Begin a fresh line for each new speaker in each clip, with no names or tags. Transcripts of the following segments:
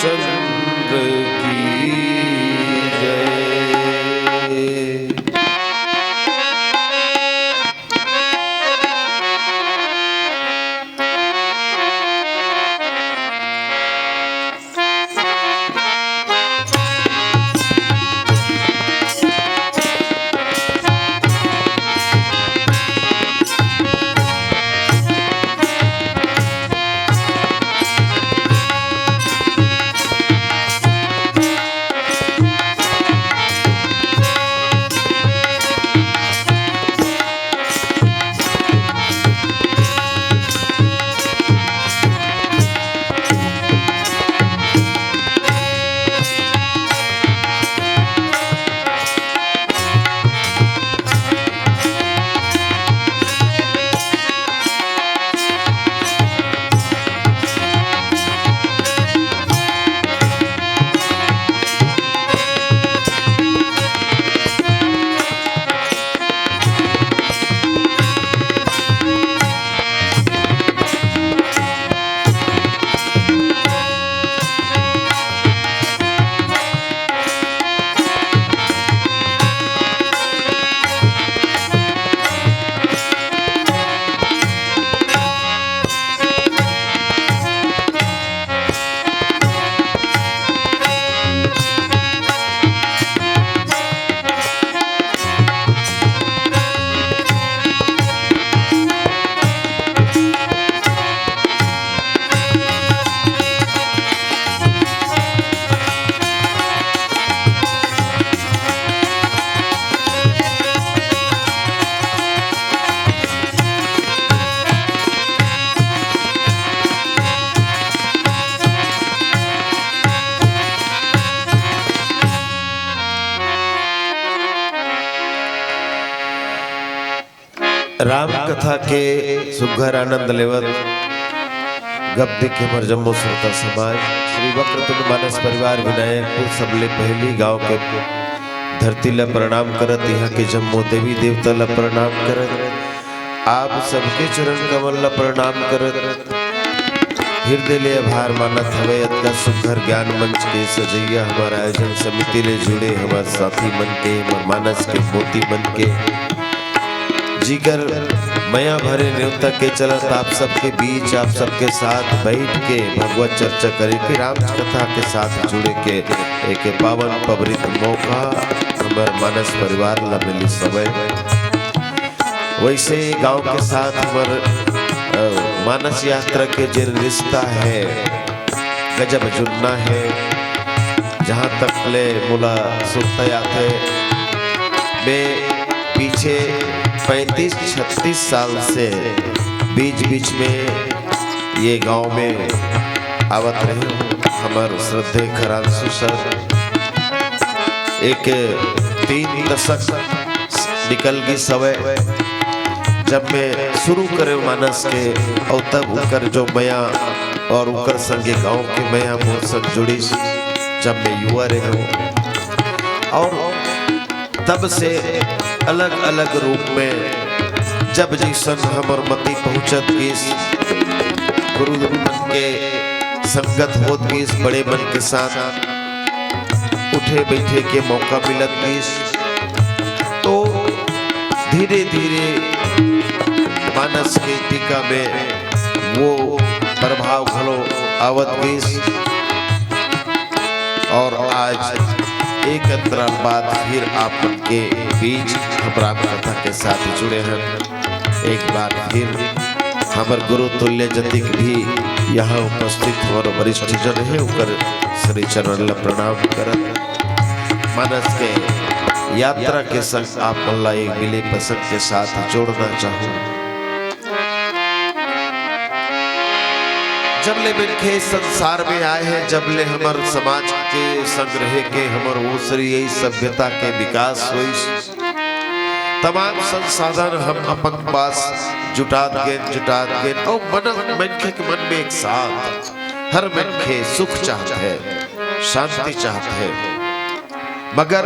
रामचंद्र की जय। राम कथा के सुघर आनंद लेवत गब्दी के मर जम्मू श्रोता समाज श्री वक्रतुंड मानस परिवार विनायकपुर सबले पहली गांव के धरती ला प्रणाम करत, यहाँ के जम्मू देवी देवता ला प्रणाम करत, आप सबके चरण कमल ला प्रणाम करत, हृदय ले आभार मानत हवे अतका सुघर ज्ञान मंच के सजैया हमारा आयोजन समिति ले जुड़े हमारे साथी मन के मानस के मोती मन के जिगर मया भरे न्योता के चलत आप सबके बीच आप सबके साथ बैठ के भगवत चर्चा करे के राम कथा के साथ जुड़े के एक पावन पवित्र मौका हमार मानस परिवार ला मिली समय। वैसे गांव के साथ हमार मानस यात्रा के जिन रिश्ता है गजब जुड़ना है, जहाँ तक ले मुला सुनता आते मैं पीछे 35-36 साल से बीच बीच में ये गांव में आवत रहे हमार श्रद्धे खरांसु सर एक 3 दशक निकल गई समय जब मैं शुरू करे मानस के और तब उकर जो मया और उकर संगे गांव के मया मोर संग जुड़ी जब मैं युवा रहे और तब से अलग अलग रूप में जब जैसन हमर मती पहुँचत गीस गुरु मन के संगत होत गीस बड़े मन के साथ उठे बैठे के मौका मिलत गीस तो धीरे धीरे मानस के टीका में वो प्रभाव घलो आवत गीस और आज एक अंतराल बाद फिर आप के बीच हम राम कथा के साथ जुड़े हैं। एक बार फिर हमारे गुरु तुल्य जतिक भी यहाँ उपस्थित हमारे वरिष्ठ जन है उकर श्री चरण ला प्रणाम करत मानस के यात्रा के संग आप मल्ला एक मिले पसंद के साथ जोड़ना चाहूँ। जब ले मिलके संसार में आए हैं, जब ले हमार समाज के संग्रह के हमार ओसरी यही सभ्यता के विकास हुई, तमाम संसाधन हम अपन पास जुटात गए और मनखे के मन में एक साथ हर मनखे सुख चाहता है, शांति चाहता है, मगर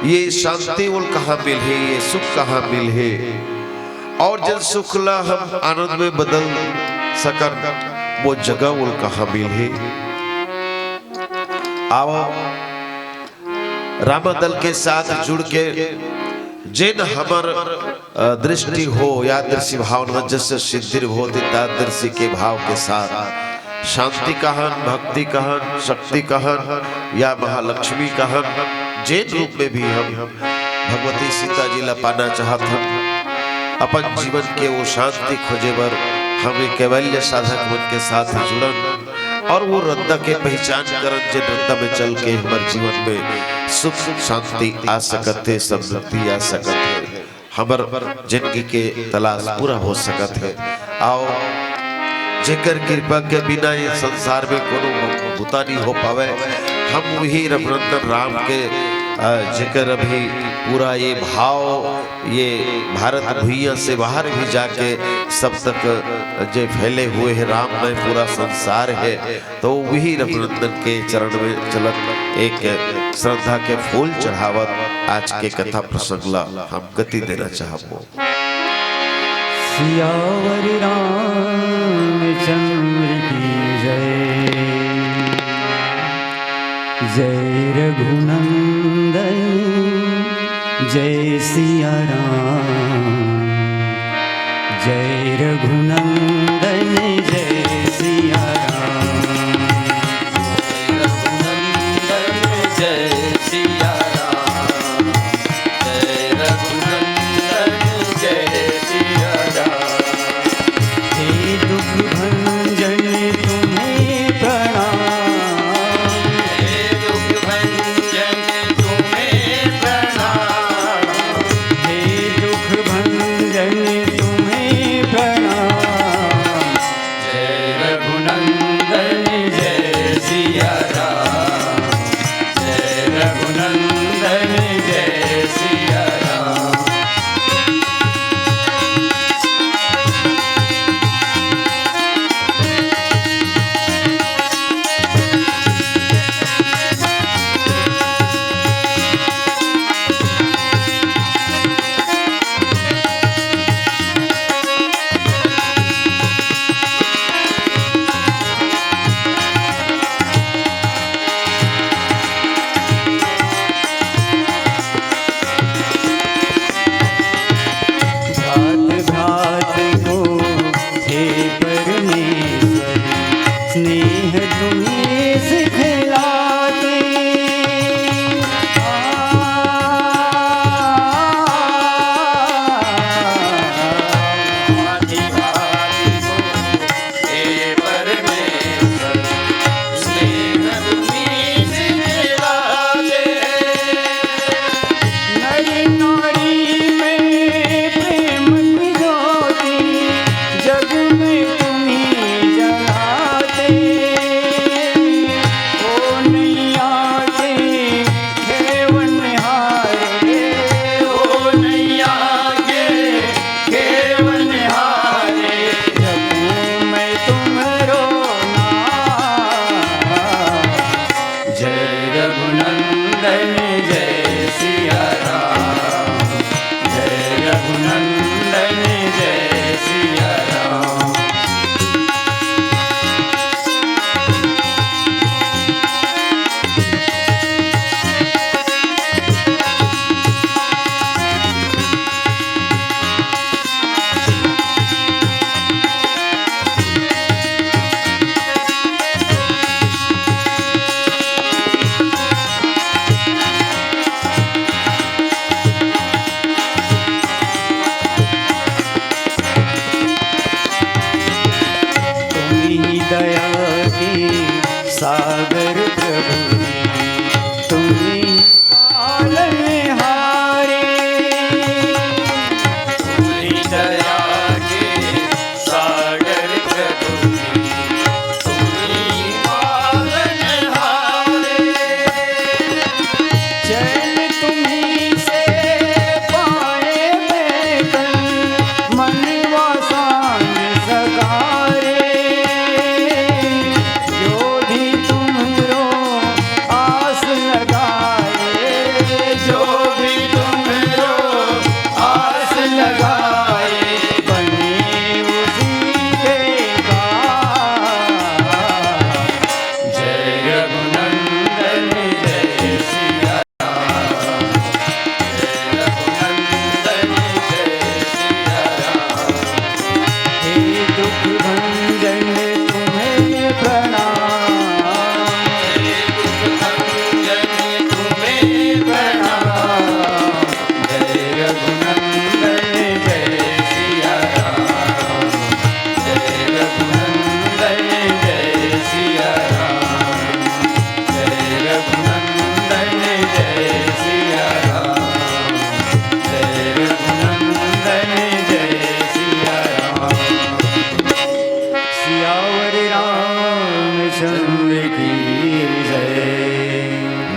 ये शांति उल कहाँ मिल है, ये सुख कहाँ मिल है, और जब सुख ला हम आनंद में बदल सकन वो जगह उल कहाँ मिल है। आओ रामदल के साथ जुड़ के जिन हमर दृष्टि हो यादृशी भावना जैसे सिद्धि होती तादृशी के भाव के साथ शांति कहन, भक्ति कहन, शक्ति कहन या महालक्ष्मी कहन, जिन रूप में भी हम भगवती सीता जी ला पाना चाहत हम अपन जीवन के वो शांति खोजे बर हमें कैवल्य साधक मन के साथ जुड़न और वो रद्दा के पहचान करन जे रद्दा में चल के हमारे जीवन में सुख शांति आ सकत है, समृद्धि आ सकत है, हमर जिंदगी के तलाश पूरा हो सकत है। आओ जेकर कृपा के बिना ये संसार में कोनो भूता नहीं हो पावे, हम वही रघुनंदन राम के जेकर अभी पूरा ये भाव ये भारत भूइया से बाहर भी जाके सब तक जो फैले हुए हैं राम में पूरा संसार है, तो वही रघुनंदन के चरण में चलत एक श्रद्धा के फूल चढ़ावत आज के कथा प्रसंग ला हम गति देना चाहबो।
सियावर रामचंद्र की जय, जय रघुनंदन जय सिया राम, जय रघुनंदन जय सिया राम, जय रघुनंदन जय सिया राम, जय रघुनंदन जय सिया राम। हे दुख भंजन तुम्हें प्रणाम, हे दुख भंजन तुम्हें प्रणाम, हे दुख भंजन तुम्हें प्रणाम, जय रघुनंदन जय सिया राम, जय रघुनंदन जय सिया राम। घात घात को हे परमेश्वर, स्नेह तुम्हें सिखलाते, घाति घाति को हे परमेश्वर, स्नेह तुम्हें सिखलाते। नर नारी में प्रेम की ज्योति जग में तुम्हीं जलाते, ओ नैया के खेवनहारे, ओ नैया के खेवनहारे, जगू मैं तुम्हारो नाम, जय रघुनंदन जय सिया राम, जय रघुनंदन जय सिया राम। तुम्हीं दया के सागर प्रभु जी, तुम्हीं पालनहारे, तुम्हीं दया के सागर प्रभु जी, तुम्हीं पालनहारे, चैन तुम्हीं से पाए बैठन, मनवा सांझ सगारे, जो भी तुमरो आस लगाए, जो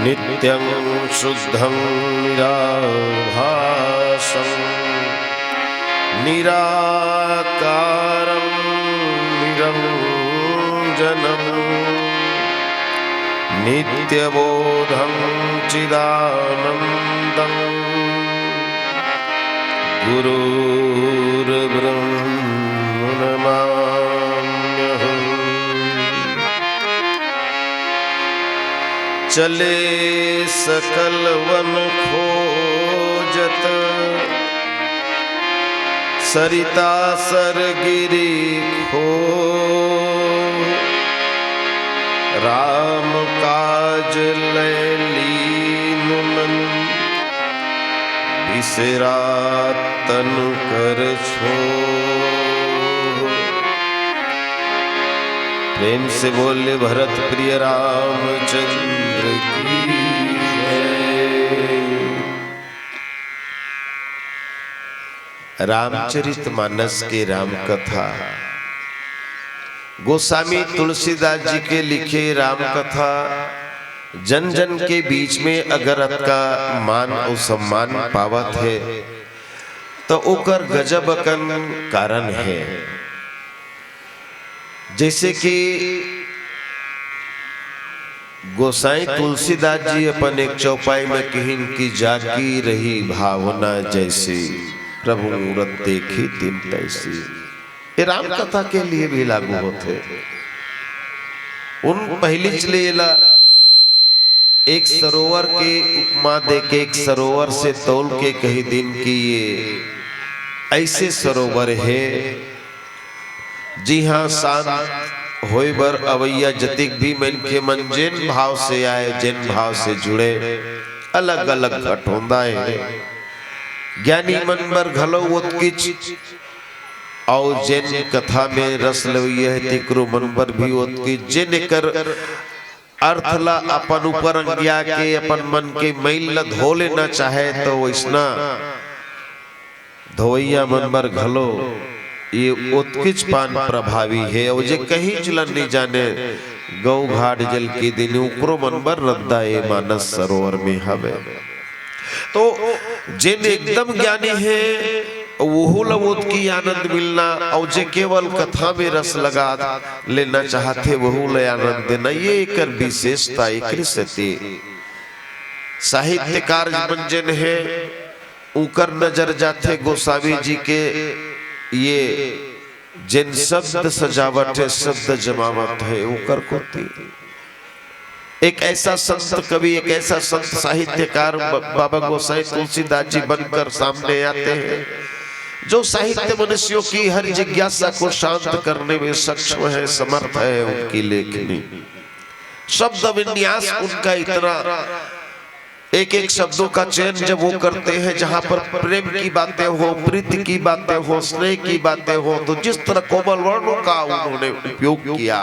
नित्यं शुद्धं निराभासं निराकारं निरञ्जनं नित्यबोधं चिदानन्दं गुरुर्ब्रह्मा नमाम्यहम्। चले सकल वन खोजत सरिता सरगिरी खो राम काज लैलीन बिसरा तन कर छो। प्रेम से बोले भरत प्रिय रामचंद्र की जय। रामचरितमानस के राम कथा गोस्वामी तुलसीदास जी के लिखे राम कथा जन जन के बीच में अगर का मान और सम्मान पावत है तो ओकर गजब अकन कारण है। जैसे कि गोसाई तुलसीदास जी अपन एक चौपाई में कहिन की जागी रही भावना जैसी प्रभु मूरत देखी दिन तैसी। ये राम कथा के लिए भी लागू होते। उन पहली चलेला एक सरोवर के उपमा दे के एक सरोवर से तौल के कही दिन की ये ऐसे सरोवर है जी हाँ शांत होए बर अवैया जतिक भी मन के मन जिन भाव से आए जिन भाव से जुड़े अलग अलग घट होंदा है। ज्ञानी मन बर घलो उत्किच और जिन कथा में रस लवैया है तिकरो मन बर भी उत्किच जिन कर अर्थ ला अपन ऊपर अंगिया के अपन मन के मैल ला धो लेना चाहे तो वैसना धोइया मन बर घलो ये उत्किच पान प्रभावी है। और जे कहीं चलन नहीं जाने गौ घाट जल के दिन ऊपरो मनबर रद्दा ये मानस सरोवर में हवे। तो जिन एकदम ज्ञानी है वो लवोत की आनंद मिलना और जे केवल कथा में रस लगा लेना चाहते वह ले आनंद देना ये एक विशेषता एक साहित्यकार मंजन है ऊकर नजर जाते गोसावी जी के ये जिन शब्द सजावट है शब्द जमावट है ऊकर कोती। एक ऐसा संत कवि एक ऐसा संत साहित्यकार बाबा गोसाई तुलसीदास जी बनकर सामने आते हैं जो साहित्य मनुष्यों की हर जिज्ञासा को शांत करने में सक्षम है समर्थ है। उनकी लेखनी शब्द विन्यास उनका इतना एक एक शब्दों का चयन जब वो करते हैं जहां पर प्रेम की बातें हो प्रीति की बातें हो स्नेह की बातें हो तो जिस तरह कोमल वर्णों का उन्होंने उपयोग किया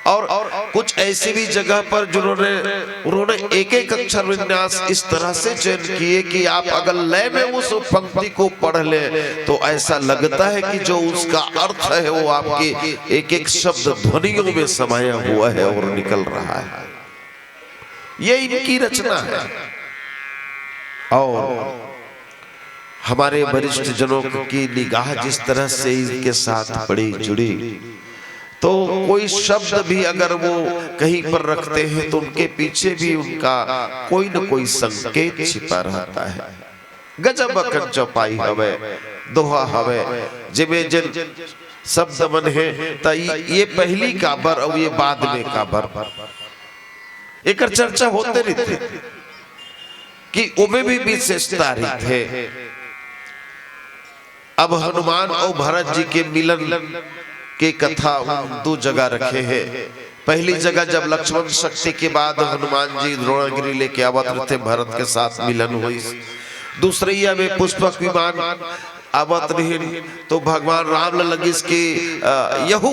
और कुछ ऐसी भी जगह पर उन्होंने एक एक अक्षर विन्यास इस तरह से चयन किए कि आप अगर लय में उस पंक्ति को पढ़ ले तो ऐसा लगता है कि जो उसका अर्थ है वो आपके एक एक शब्द ध्वनियों में समाया हुआ है और निकल रहा है। ये इनकी रचना है। और हमारे वरिष्ठ जनों की निगाह जिस तरह से इनके साथ पड़ी जुड़ी तो कोई शब्द भी अगर वो कहीं पर रखते हैं तो उनके पीछे भी उनका कोई न कोई संकेत छिपा रहता है। गजब अकन चौपाई हवे दोहा हवे जिमे जिन शब्द मन है तो ये पहली काबर और ये बाद में काबर एक चर्चा होते रहते कि उमे भी विशेषता रही है। अब हनुमान और भरत जी के मिलन की कथा दो जगह रखे हैं। पहली जगह जब लक्ष्मण शक्ति के बाद हनुमान जी द्रोणागिरी लेके आवत थे, भरत के साथ मिलन हुई। दूसरी में पुष्पक विमान आवत रही तो भगवान राम लगी कि यहू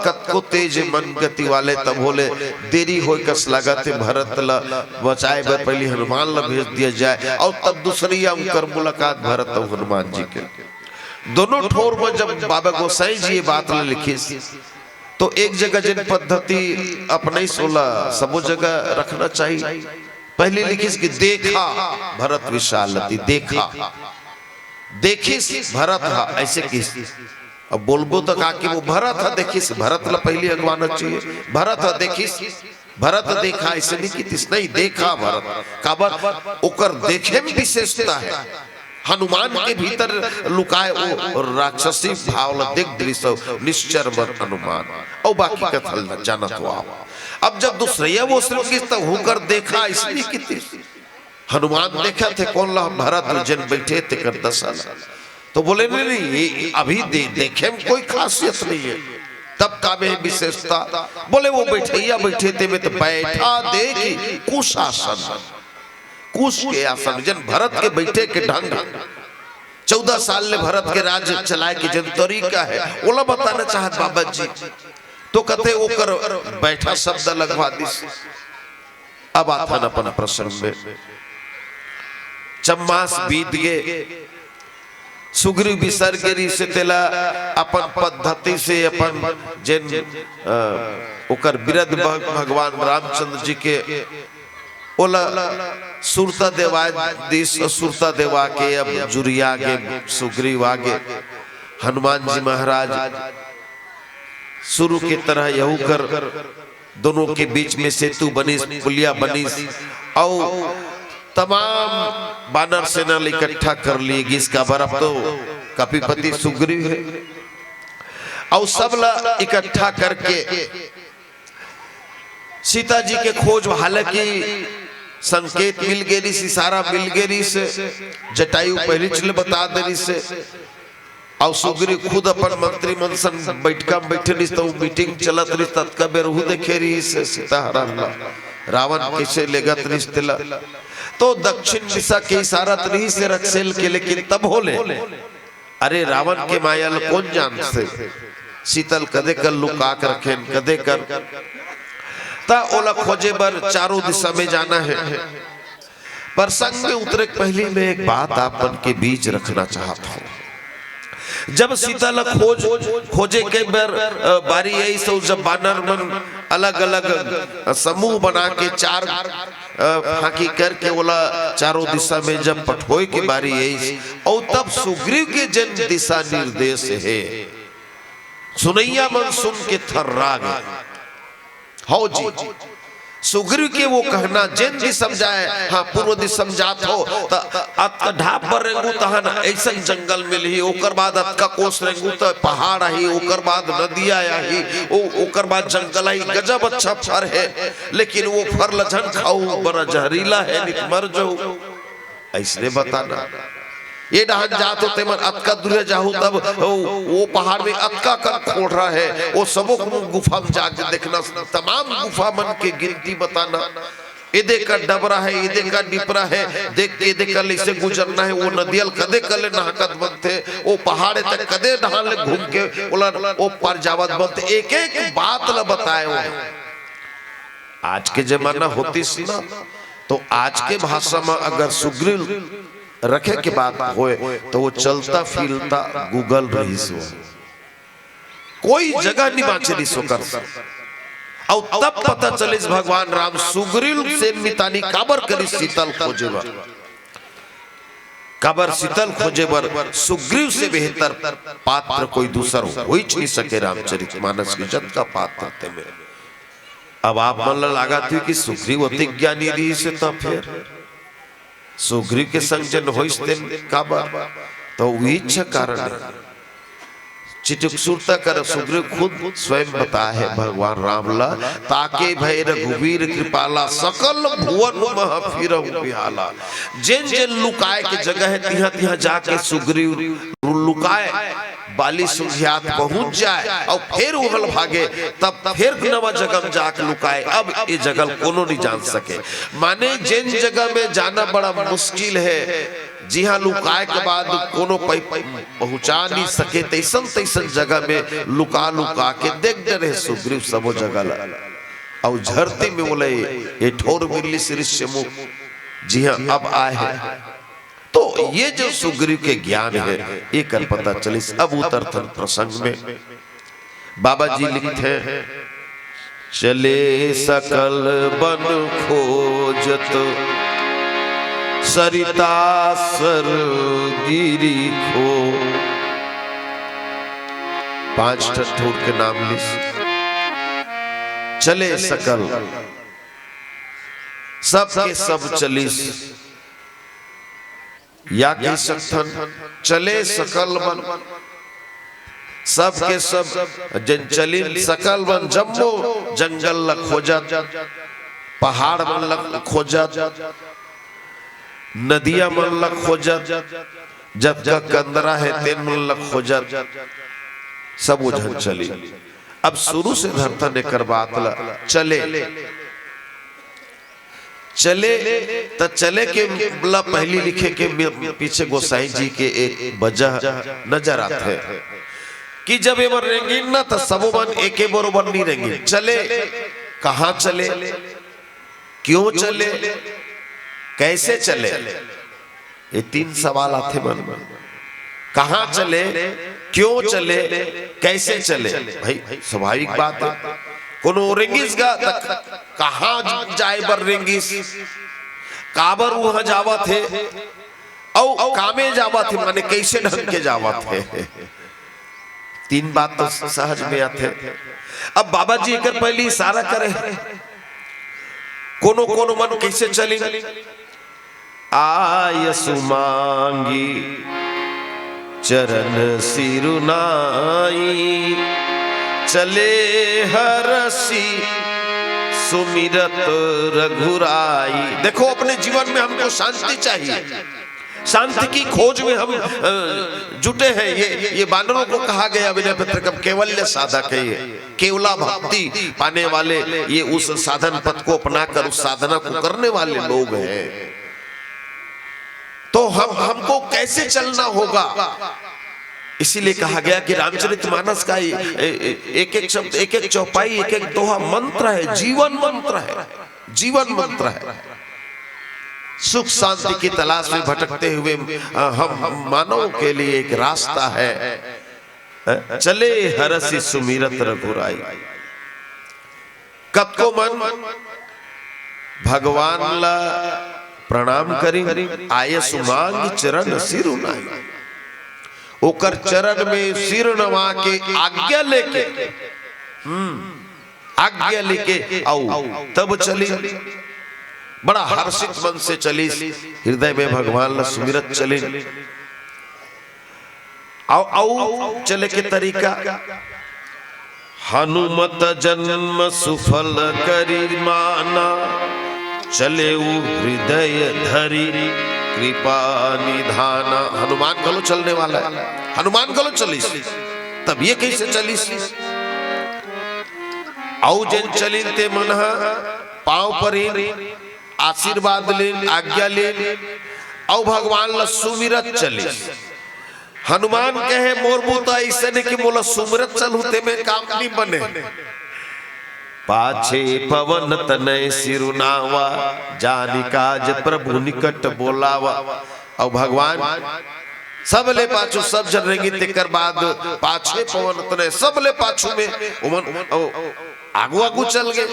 कतको तेज मन गति वाले, तब बोले देरी हो कस लागत भरत ला बचाए बर पहले हनुमान ला भेज दिया जाए। और तब दूसरी उनकर मुलाकात भरत और हनुमान जी के दोनों ठोर में जब बाबा गोसाई जी ये बात लिखी तो एक जगह जिन पद्धति अपने 16 सबो जगह रखना चाहिए। पहले लिखिस कि देखा भरत विशालती, देखा देखिस भरत हा, ऐसे किस अब बोलबो तो का कि वो भरत हा देखिस, भरत ला पहले अगवाना चाहिए। भरत हा देखिस, भरत देखा, ऐसे नहीं कि तिस नहीं देखा भरत काबर ओकर देखे में विशेषता है। हनुमान के भीतर लुकाए वो राक्षसी भाव देख दृश्य निश्चर वर हनुमान और बाकी कथा जानत हो। अब जब दूसरे वो श्रृंगित होकर देखा, इसलिए कि हनुमान देखा थे कौन ला भरत जन बैठे थे कर दशा, तो बोले नहीं अभी देखे में कोई खासियत नहीं है। तब का में विशेषता बोले वो बैठे थे में तो बैठा देखी कुशासन, कुश के आसन जन भरत के बैठे के ढंग 14 साल ले भरत के राज्य चलाए के जन तरीका है ओला बताना चाहत बाबा जी। तो कहते ओकर बैठा शब्द लगवा दिस। अब आता अपन प्रसंग में चम्मास बीत गए, सुग्रीव विसर गिरी से तेला अपन पद्धति से अपन जन ओकर विरध भगवान रामचंद्र जी के ओला सुरता देवा दिस सुरता देवा के अब जुरिया गे सुग्रीव आगे हनुमान जी महाराज शुरू की तरह यहू कर दोनों के बीच में सेतु बनी, पुलिया बनी और तमाम बानर सेना इकट्ठा कर लिए। जिसका बर्फ तो कपिपति सुग्रीव है और सब ला इकट्ठा करके सीता जी के खोज, हालांकि संकेत मिल गई, इशारा मिल गई से जटायु पहले चले बता दे से और सुग्रीव खुद अपन मंत्री मनसन बैठका में बैठे रही तो मीटिंग चलत रही तत्का बेरहू देखे रही से सीता हरण रावण कैसे लेगत रिश्तेला तो दक्षिण दिशा के इशारा रही से रक्षेल के, लेकिन तब होले अरे रावण के माया कौन जान से शीतल कदे कर लुका कर रखें कदे कर ता ओला खोजे बर चारों दिशा में जाना है। पर संग में उतरे पहले में एक बात आपन के बीच रखना चाहता हूं। जब सीता ला खोजे के बर बारी आई सो जब बानर मन अलग अलग समूह बना के चार फांकी करके ओला चारों दिशा में जब पठोए के बारी आई और तब सुग्रीव के जन दिशा निर्देश है सुनैया मन सुन के थर्रा गए। हो जी सुग्रीव के वो कहना जिन भी समझाए हाँ पूर्व दिश समझात हो तो ढाप पर रेंगू तहन ऐसा जंगल में ही ओकर बाद अतका कोस रेंगू तो पहाड़ आई ओकर बाद नदिया आई ओकर बाद जंगल आई गजब अच्छा फर है लेकिन वो फर लझन खाऊ बड़ा जहरीला है नित मर जाऊ ऐसने बताना। ये डहन जात होते मन अतका दूर जाहू तब वो पहाड़ में अतका कर खोड़ रहा है वो सबो गुफा में जाके देखना तमाम गुफा मन के गिनती बताना। इधे का डबरा है इधे का डिपरा है देख के इधे कल इसे गुजरना है वो नदियल कदे कले नहकत बनते वो पहाड़े तक कदे डहान ले घूम के वो पर जावत बनते एक एक बात ला बताए वो। आज के जमाना होती सी ना तो आज के भाषा में अगर सुग्रीव रखे के बात होए तो वो चलता फिरता गूगल रही सो कोई जगह नहीं बाँचे रही सो कर और तब पता चले भगवान राम सुग्रीव से मितानी काबर करी शीतल खोजे बर काबर शीतल खोजे बर सुग्रीव से बेहतर पात्र कोई दूसर हो ही नहीं सके रामचरितमानस की जन का पात्र में। अब आप मन लगा थी कि सुग्रीव अति ज्ञानी रही से तब फिर सुग्रीव के संग जन होइस्ते काबा तो इच्छा कारण चिटुकसुरता कर सुग्रीव खुद स्वयं बता है भगवान रामला ताके भय रघुवीर कृपाला सकल भुवन मह फिरहु बिहाला। जिन जिन लुकाए के जगह है तिहा तिहा जाके सुग्रीव लुकाए बाली सुझियात पहुंच जाए और फिर उहल भागे, तब फिर नवा जगह जाक लुकाए। अब ये जगह कोनो नहीं जान सके। माने जिन जगह में जाना बड़ा मुश्किल है, जी हाँ, लुकाए के बाद कोनो पहुंचा नहीं सके, तैसन तैसन जगह में लुका लुका के देख दे रहे सुग्रीव सबो जगह। और झरते में बोले ये ठोर मिली सृष्य मुख, जी हाँ अब आए हैं। तो ये जो सुग्रीव के ज्ञान है ये कर पता चली। अब उतरथन प्रसंग में बाबा जी लिखते हैं, चले सकल बन खोजत सरिता सर गिरी खो। 5 ठोर के नाम लिस। चले सकल, सब के सब चलिस, या कह सकथन चले सकल बन, सब के सब जन चलिन सकल बन। जम्मो जंगल ल खोजत, पहाड़ मन ल खोजत, नदिया मन ल खोजत, जब तक कंदरा है तेन मन ल खोजत, सब उझन चली। अब शुरू से धरता ने कर बात ला चले चले तो चले के ला पहली लिखे के पीछे गोसाई जी के एक वजह नजर आते हैं कि जब ये बर रेंगे ना तो सबो मन एक बरोबर नहीं रेंगे। चले कहाँ चले, क्यों चले, कैसे चले, ये 3 सवाल आते मन में। कहाँ चले, क्यों चले, कैसे चले। भाई स्वाभाविक बात है, कोनो रेंगिस गा कहाँ जाए बर रेंगिस, काबर वहां जावत है और कामे जावत है, माने कैसे ढंग के जावत है। 3 बात तो सहज में आते। अब बाबा जी एक पहले इशारा करे, कोनो कोनो मन कैसे चली। आयसु मांगी चरण सिरुनाई, चले हरसी सुमिरत रघुराई। देखो अपने जीवन में हमको शांति चाहिए, शांति की खोज में हम जुटे हैं। ये बानरों को कहा गया विनय पत्र कब केवल्य साधक है, केवला भक्ति पाने वाले, ये उस साधन पथ को अपनाकर उस साधना को करने वाले लोग हैं। तो हमको कैसे चलना होगा, इसीलिए कहा गया कि रामचरितमानस का एक एक शब्द, एक एक चौपाई, एक एक दोहा मंत्र है, जीवन मंत्र है, जीवन मंत्र है। सुख शांति की तलाश में भटकते हुए हम मानव के लिए एक रास्ता है। चले हरसी सुमिरत रघुराई। कब को मन भगवान ला प्रणाम करी, आये सुमांग चरण सिरुनाई। ओकर चरण में सिर नवा के आज्ञा लेके, आज्ञा लेके आओ तब चली। बड़ा हर्षित मन से चली, हृदय में भगवान ला सुमिरत चली। आओ चले के तरीका, हनुमत जन्म सुफल करी माना, चले हृदय धरी कृपा निधाना। हनुमान गलो चलने वाला है, हनुमान गलो चलिस, तब ये कैसे चलिस। औ जन चलिन ते मन पांव पर आशीर्वाद लेन, आज्ञा लेन, औ भगवान ला सुमिरत चलिस। हनुमान कहे मोर बूता ऐसे ने कि मोला सुमिरत चलूते में काम नहीं बने। पाछे पवन तनय सिरुनावा, जानी काज प्रभु निकट बोलावा। और भगवान सब ले पाछू, सब जन रेंगी तेकर बाद पाछे पवन तनय, सब ले पाछू में उमन आगू आगू चल गए।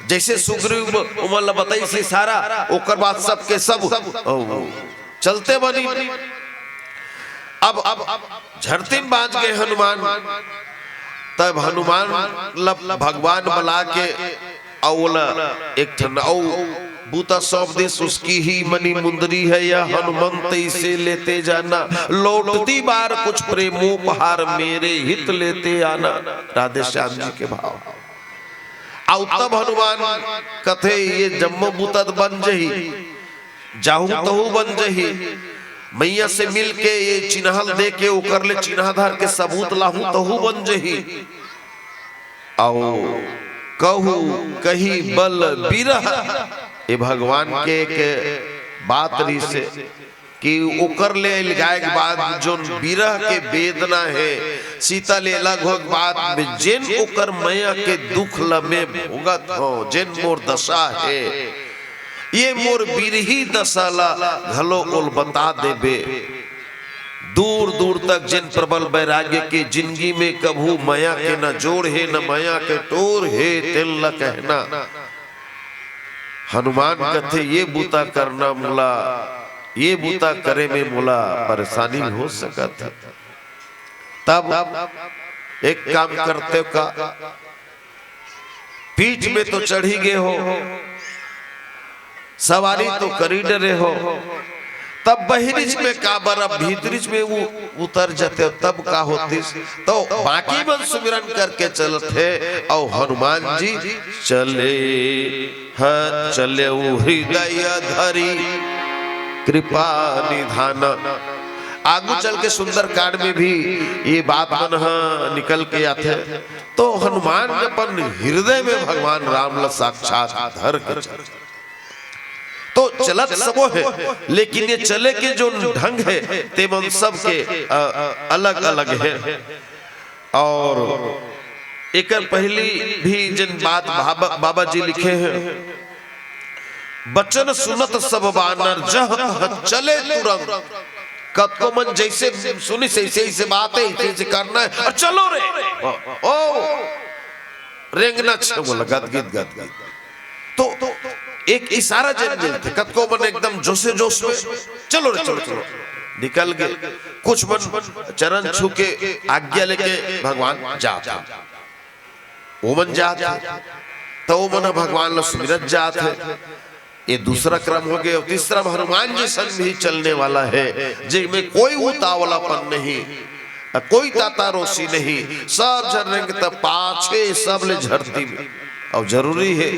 जैसे सुग्रीव उमन ला बताई सी सारा, ओकर बाद सब के सब चलते बनी। अब झड़ते बाज गए हनुमान। तब हनुमान भगवान बुला के औला एक ठन औ बूता सौंप देश, उसकी ही मनी मुंदरी है या हनुमंत इसे लेते जाना। लौटती बार कुछ प्रेमोपहार मेरे हित लेते आना। राधे श्याम जी के भाव। आउ तब हनुमान कथे ये जम्मो बूतत बन जही, जाहू तहु बन जही। मैया से मिल के ये चिन्हल दे के उकर ले चिन्हाधार के सबूत लाहू तहु बन जही आओ कहू कही बल बिरह। ये भगवान के एक बात रही से कि उकर ले गाय के बाद जो बिरह के वेदना है सीता ले अलग हो बाद में जिन उकर मैया के दुख लमे भुगत हो जिन मोर दशा है ये मोर बिरही दशाला घलो उल बता देबे। दूर दूर तक जिन प्रबल वैराग्य के जिंदगी में कभू माया के न जोड़ है न माया के टोर है तिल न कहना। हनुमान कथे ये बूता करना मुला ये बूता करे में मुला परेशानी हो सकत। तब एक काम करते का पीठ में तो चढ़ी गए हो सवारी तो करी डरे हो तब बहिरिच में काबर अब भीतरिच में वो उतर जाते तब का होती तो बाकी मन सुमिरन करके चलते और हनुमान जी चले चले हृदय धरी कृपा निधान। आगू चल के सुंदर कांड में भी ये बात मन निकल के आते तो हनुमान अपन हृदय में भगवान राम ल साक्षात धर के तो चलत सबो है लेकिन ये चले के जो ढंग है तेमन सब के अलग अलग है। और एक पहली भी जिन बात बाबा जी लिखे हैं बचन सुनत सब बानर जह चले तुरंत। कब मन जैसे सुनी से ऐसे बात है ऐसे करना है और चलो रे ओ रेंगना बोला गद गद गद तो एक इशारा जन मिलते कद को मन एकदम जोशे जोश में चलो रे चलो चलो निकल गए। कुछ मन चरण छू के आज्ञा लेके भगवान जाते वो मन जाते तो वो मन भगवान लो सुमिरत जाते। ये दूसरा क्रम हो गया। तीसरा हनुमान जी संग भी चलने वाला है जिनमें कोई उतावलापन नहीं कोई ताता रोसी नहीं सब झरने तब पाछे सब ले झरती में। और जरूरी है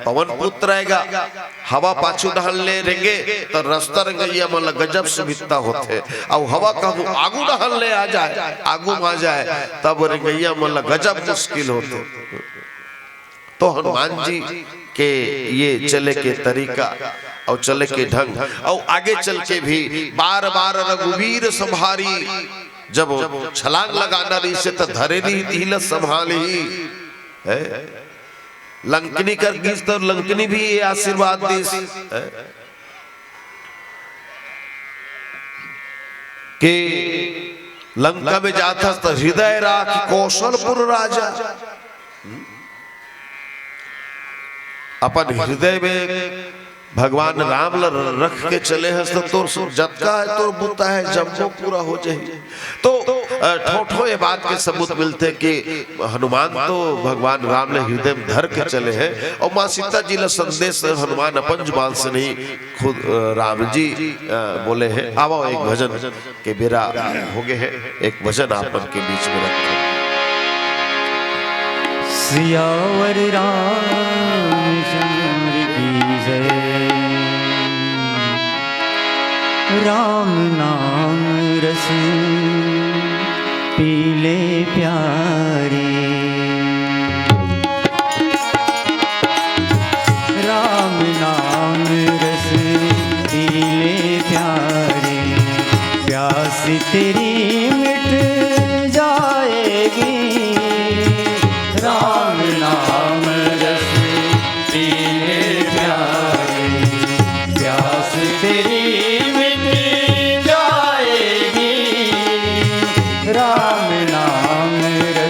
पवन पुत्र आएगा हवा पाछू ढहल ले रहेंगे तो रास्ता रंगैया मतलब गजब सुविधा होते और हवा कहूँ आगू ढहल ले आ जाए आगू आ जाए तब रंगैया मतलब गजब मुश्किल होते। तो हनुमान जी के ये चले के तरीका और चले के ढंग और आगे चल के भी बार बार रघुवीर संभारी जब छलांग लगाना रही से तो धरे नहीं धील संभाली है लंकनी कर गीस तो लंकनी भी ये आशीर्वाद देश के लंका में जाता तो हृदय राख कौशलपुर राजा अपन हृदय में भगवान राम रख के चले हैं तो जतका है तो बुता है जब वो पूरा हो जाए। तो ठोठो ये बात के सबूत मिलते कि हनुमान तो भगवान राम ने हृदय में धर के चले हैं और माँ सीता जी ला संदेश हनुमान अपन जुबान से नहीं खुद राम जी बोले हैं। आओ एक भजन के बेरा हो गए हैं एक भजन आपन के बीच में रखते
सियावर रामचंद्र की जय। राम नाम रस पीले प्यारे राम नाम रस पीले प्यारे प्यास तेरी मिट जाएगी। राम नाम रस पीले प्यारे प्यास तेरी मिट जाएगी। राम नाम रस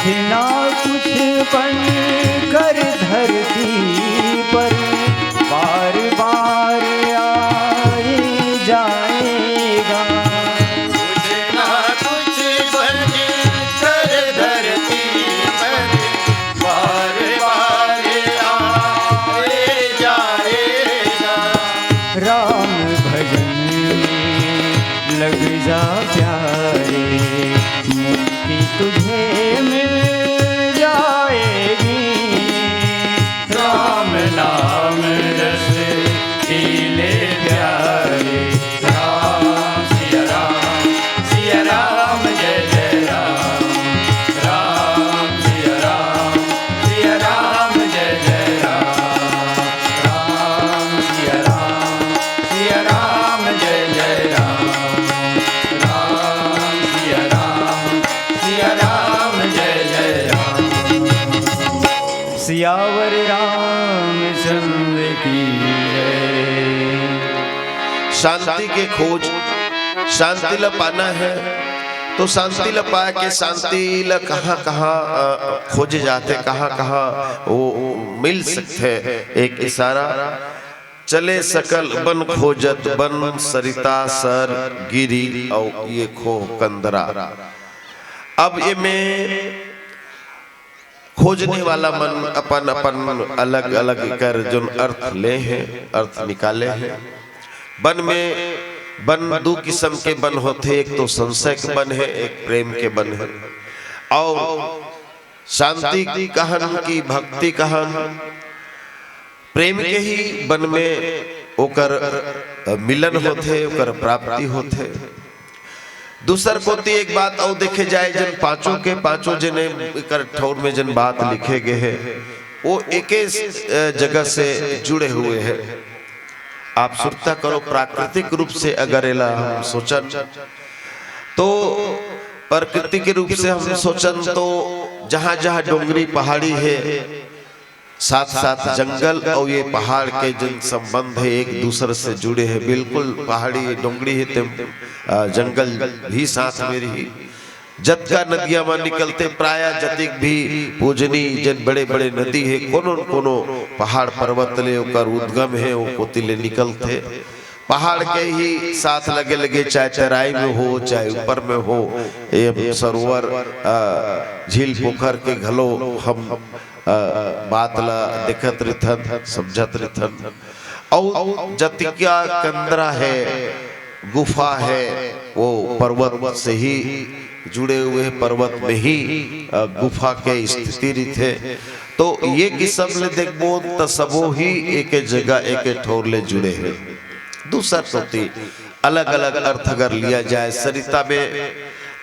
ना कुछ बन कर धरती पर बार बार आए जाएगा।
कुछ ना कुछ बन कर धरती पर बार बार आए जाएगा।
राम भजन में लग जा प्यारे, मुक्ति तुझे मिल जाएगी। राम नाम रस पीले प्यारे, राम सिया राम जय जय राम, राम सिया राम जय जय राम, राम सिया राम जय जय राम, राम सिया राम जय जय राम। सियावर रामचंद्र की जय।
शांति के खोज, शांति ला पाना है तो शांति ला पा के शांति ला कहाँ कहाँ खोजे जाते, कहाँ कहाँ वो मिल सकते। एक इशारा चले सकल बन खोजत, बन सरिता सर गिरी और ये खो कंदरा। अब ये में खोजने वाला मन अपन अपन अलग अलग कर जो अर्थ ले हैं, अर्थ निकाले हैं। बन में बन दो किस्म के बन होते, एक तो संशय के बन है, एक प्रेम के बन है। और शांति कहन की भक्ति कहन प्रेम के ही बन में ओकर मिलन होते, ओकर प्राप्ति होते। दूसर को एक बात और देखे जाए, जन पांचों के पांचों जने कर ठौर में जन बात लिखे गए हैं वो एक जगह से जुड़े हुए हैं। आप सुरता करो प्राकृतिक रूप से अगर एला हम सोचन तो प्रकृति के रूप से हम सोचन तो जहां जहां डोंगरी पहाड़ी है, साथ साथ जंगल और ये पहाड़ के जिन संबंध है एक दूसरे से जुड़े हैं। बिल्कुल पहाड़ी डोंगरी है तो जंगल भी साथ में रही। जतका नदियां में निकलते प्राय जतिक भी पूजनी जन बड़े बड़े नदी है, कोनो कोनो पहाड़ पर्वत ले ओकर उद्गम है वो कोतिले निकलते। पहाड़ के ही साथ लगे लगे, चाहे तराई में हो चाहे ऊपर में हो, ये सरोवर झील पोखर के घलो हम बात ला देखत रिथन, समझत रिथन। और जतिका कंदरा है, गुफा है, वो पर्वत से ही जुड़े हुए पर्वत में ही गुफा के स्थिति थे। तो ये किस्म ले देखबो तो सबो ही एक जगह एक ठोर ले जुड़े हैं। दूसरा सोती अलग अलग अर्थ अगर लिया जाए सरिता में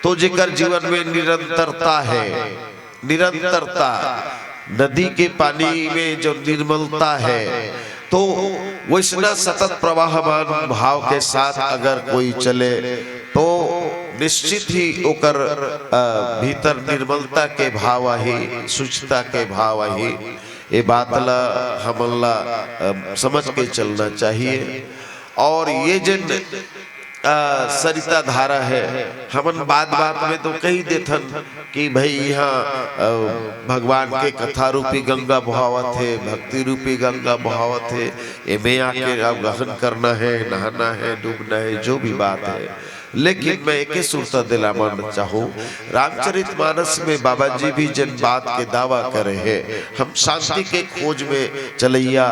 तो जेकर जीवन में निरंतरता है, निरंतरता नदी के पानी में जो निर्मलता है तो वैष्णव सतत प्रवाहमान भाव के साथ अगर कोई चले तो निश्चित ही ओकर भीतर निर्मलता के भाव ही, शुचिता के भाव ही। ये बात ला हमला समझ के चलना चाहिए। और ये जिन सरिता धारा है हमन बात बात में तो कही देथन कि भाई यहाँ भगवान के कथा रूपी गंगा बहावत है, भक्ति रूपी गंगा बहावत है, एमे आके गहन करना है, नहाना है, डूबना है, जो भी बात है। लेकिन मैं एक सुरता दिलाना चाहूँ, रामचरितमानस में बाबा जी भी जिन बात के दावा करे हैं, हम शांति के खोज में चलैया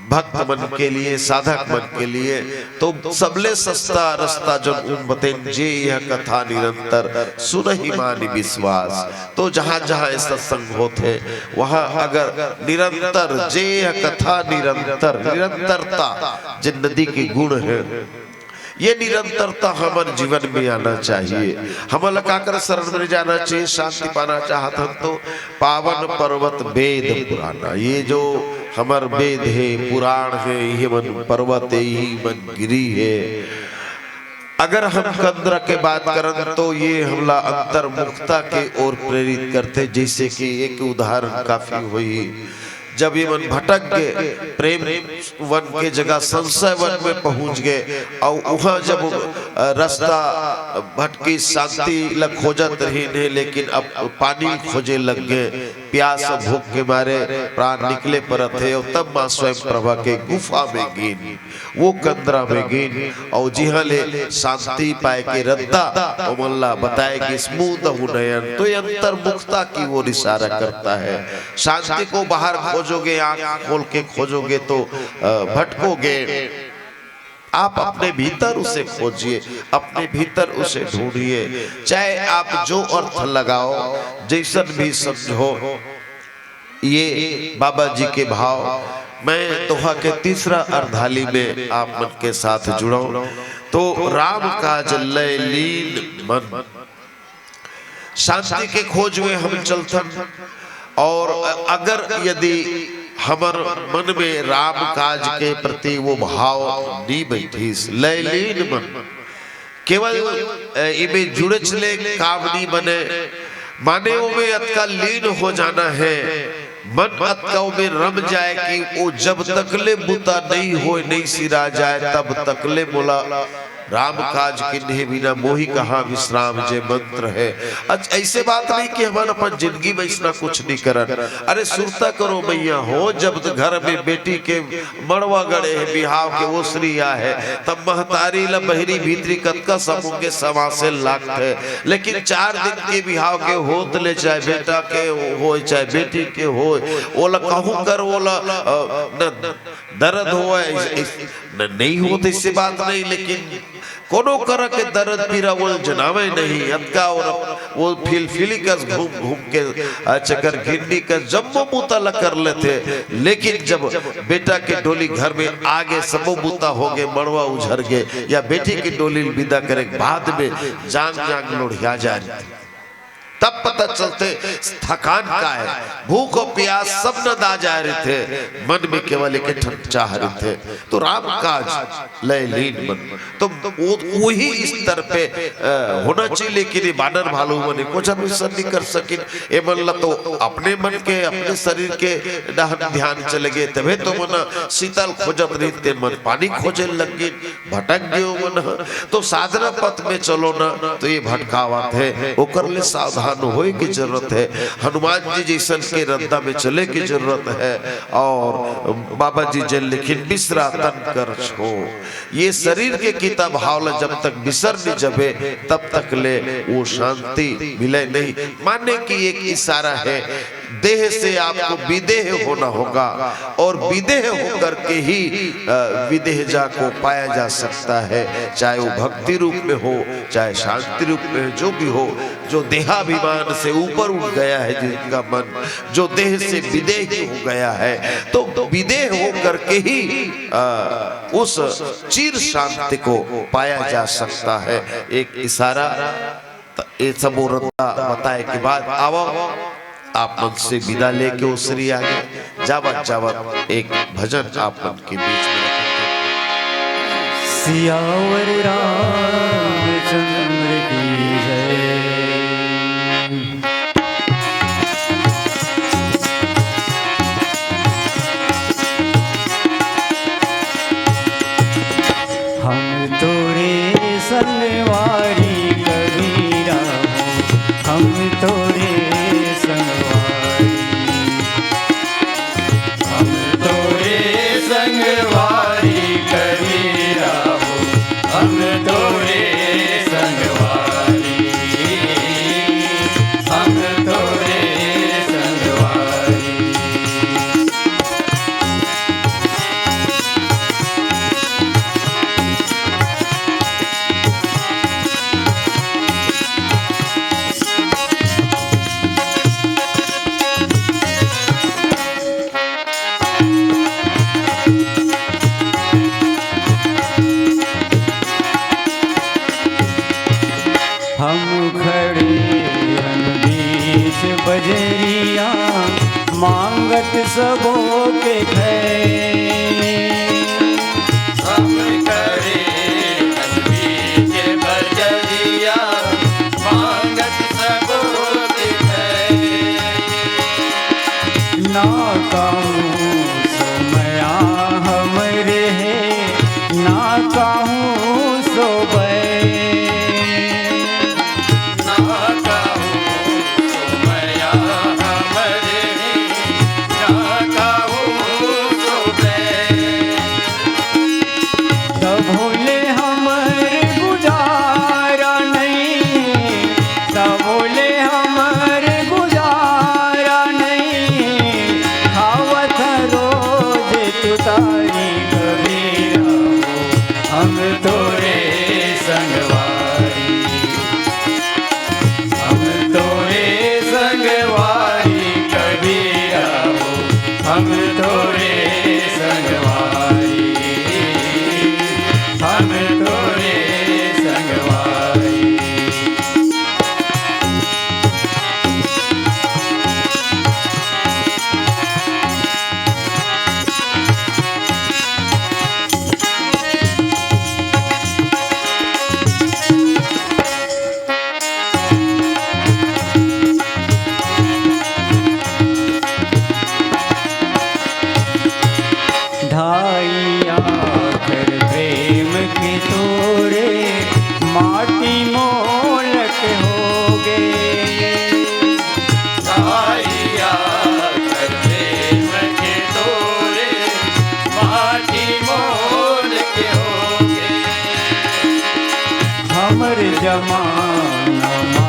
भक्त मन के लिए, साधक मन के लिए तो सबले सस्ता रास्ता जो बतेन जे यह कथा निरंतर सुन ही मानी विश्वास। तो जहां जहां सत्संग होते वहां अगर निरंतर जे यह कथा निरंतर, निरंतरता जिन नदी के गुण है ये निरंतरता हमारे जीवन में आना चाहिए। हम लकाकर शरण में जाना चाहिए, शांति पाना चाहत हम तो पावन पर्वत वेद पुराना, ये जो हमार वेद है, पुराण है, ये मन पर्वत है, यही मन गिरी है। अगर हम कंदरा के बात करें तो ये हमला अंतर्मुखता के ओर प्रेरित करते, जैसे कि एक उदाहरण काफी हुई जब ये मन भटक गए, प्रेम वन के जगह संशय वन में पहुंच गए और वहां जब रास्ता भटकी शांति लग खोजत रही ने, लेकिन अब पानी खोजे लग गए, प्यास और भूख के मारे प्राण निकले परत है। और तब मां स्वयं प्रभा के गुफा में गिन, वो कंदरा में गिन और जिहा ले शांति पाए के रद्दा मल्ला बताए कि स्मूद नयन, तो ये अंतर्मुखता की ओर इशारा करता है। शांति को बाहर खोजोगे, आंख खोल के खोजोगे तो भटकोगे। आप अपने भीतर उसे खोजिए, अपने भीतर उसे ढूंढिए, चाहे आप जो अर्थ लगाओ, जैसन भी समझो। ये बाबा जी के भाव मैं दोहा के तीसरा अर्धाली में आप मन के साथ जुड़ाऊं तो राम काज लय लीन मन, शांति के खोज में हम चलथन। और अगर यदि हमर मन में राम काज के प्रति वो भाव नी बैठीस, लय लीन मन, केवल इमें जुड़े चले काम नहीं बने, माने वो में अतका लीन हो जाना है, मन अतका में रम जाए कि वो जब तकले बुता नहीं हो नहीं सिरा जाए तब तकले बोला राम काज किन्हे बिना मोही कहा विश्राम जे मंत्र है। अच्छा ऐसे बात नहीं कि हमारे अपन जिंदगी में इसना कुछ नहीं करन, अरे सुरता करो मैया हो, जब तो घर में बेटी के मड़वा गड़े है, बिहाव के ओसरिया है, तब महतारी ला बहरी भीतरी कतका समूंगे सवा से लाख है, लेकिन 4 दिन के बिहाव के होत ले, चाहे बेटा के हो चाहे बेटी के हो, ओला कहूं कर ओला न दर्द हो नहीं होते, इससे बात नहीं, लेकिन कोनो कर के दर्द पीरा वो जनावे नहीं, अतका और वो फिलफिली कस घूम घूम के चक्कर घिरनी का जम्मो बूता ल कर लेते, लेकिन जब बेटा के डोली घर में आगे सबो बूता हो गए, मड़वा उझर गए या बेटी की डोली विदा करे बाद में जांग जांग लोढ़िया जा रही, तब पता चलते थकान का है, भूख और प्यास सब न दा जा रहे थे, मन में केवल एक चाह रहे थे। तो राम काज लय लीन मन, तो वही स्तर पे होना चाहिए, लेकिन ये बानर भालू मने कुछ अनुसर नहीं कर सके। ए मन तो अपने मन के अपने शरीर के ध्यान चले गए, तबे तो मना शीतल खोजत रहते, मन पानी खोजे लग गए, भटक गयो मन। तो साधना पथ में चलो ना तो ये भटकावत है, ओकर ले सावधान होए की जरूरत है, हनुमान जी जैसन के रद्दा में चले की जरूरत है। और बाबा जी जल लिखिन बिसरा तन कर छो, ये शरीर के किताब भावला जब तक बिसर नहीं जबे तब तक ले वो शांति मिले नहीं। मानने की एक इशारा है, देह से आपको विदेह होना होगा और विदेह होकर के ही विदेहजा को पाया जा सकता है, चाहे वो भक्ति रूप में हो चाहे शांति रूप में, जो भी हो। जो देहाभिमान से ऊपर उठ गया है जिनका मन, जो देह से विदेह हो गया है, तो विदेह होकर के ही उस चिर शांति को पाया जा सकता है। एक इशारा ये सब बताए के बाद आओ आप मन से विदा लेके उसरी आगे जावत जावत एक भजन आप मन के बीच में।
सियावर रामचंद्र की जय। हम तोरे संगवारी कबीरा, हम तोरे बजरिया मांगत सबो के हम करे बीच बजरिया मांगत सबो के ना कहूँ माटी मोल के होगे।
काइया कर प्रेम के डोरे माटी मोल के होगे।
हमर जमाना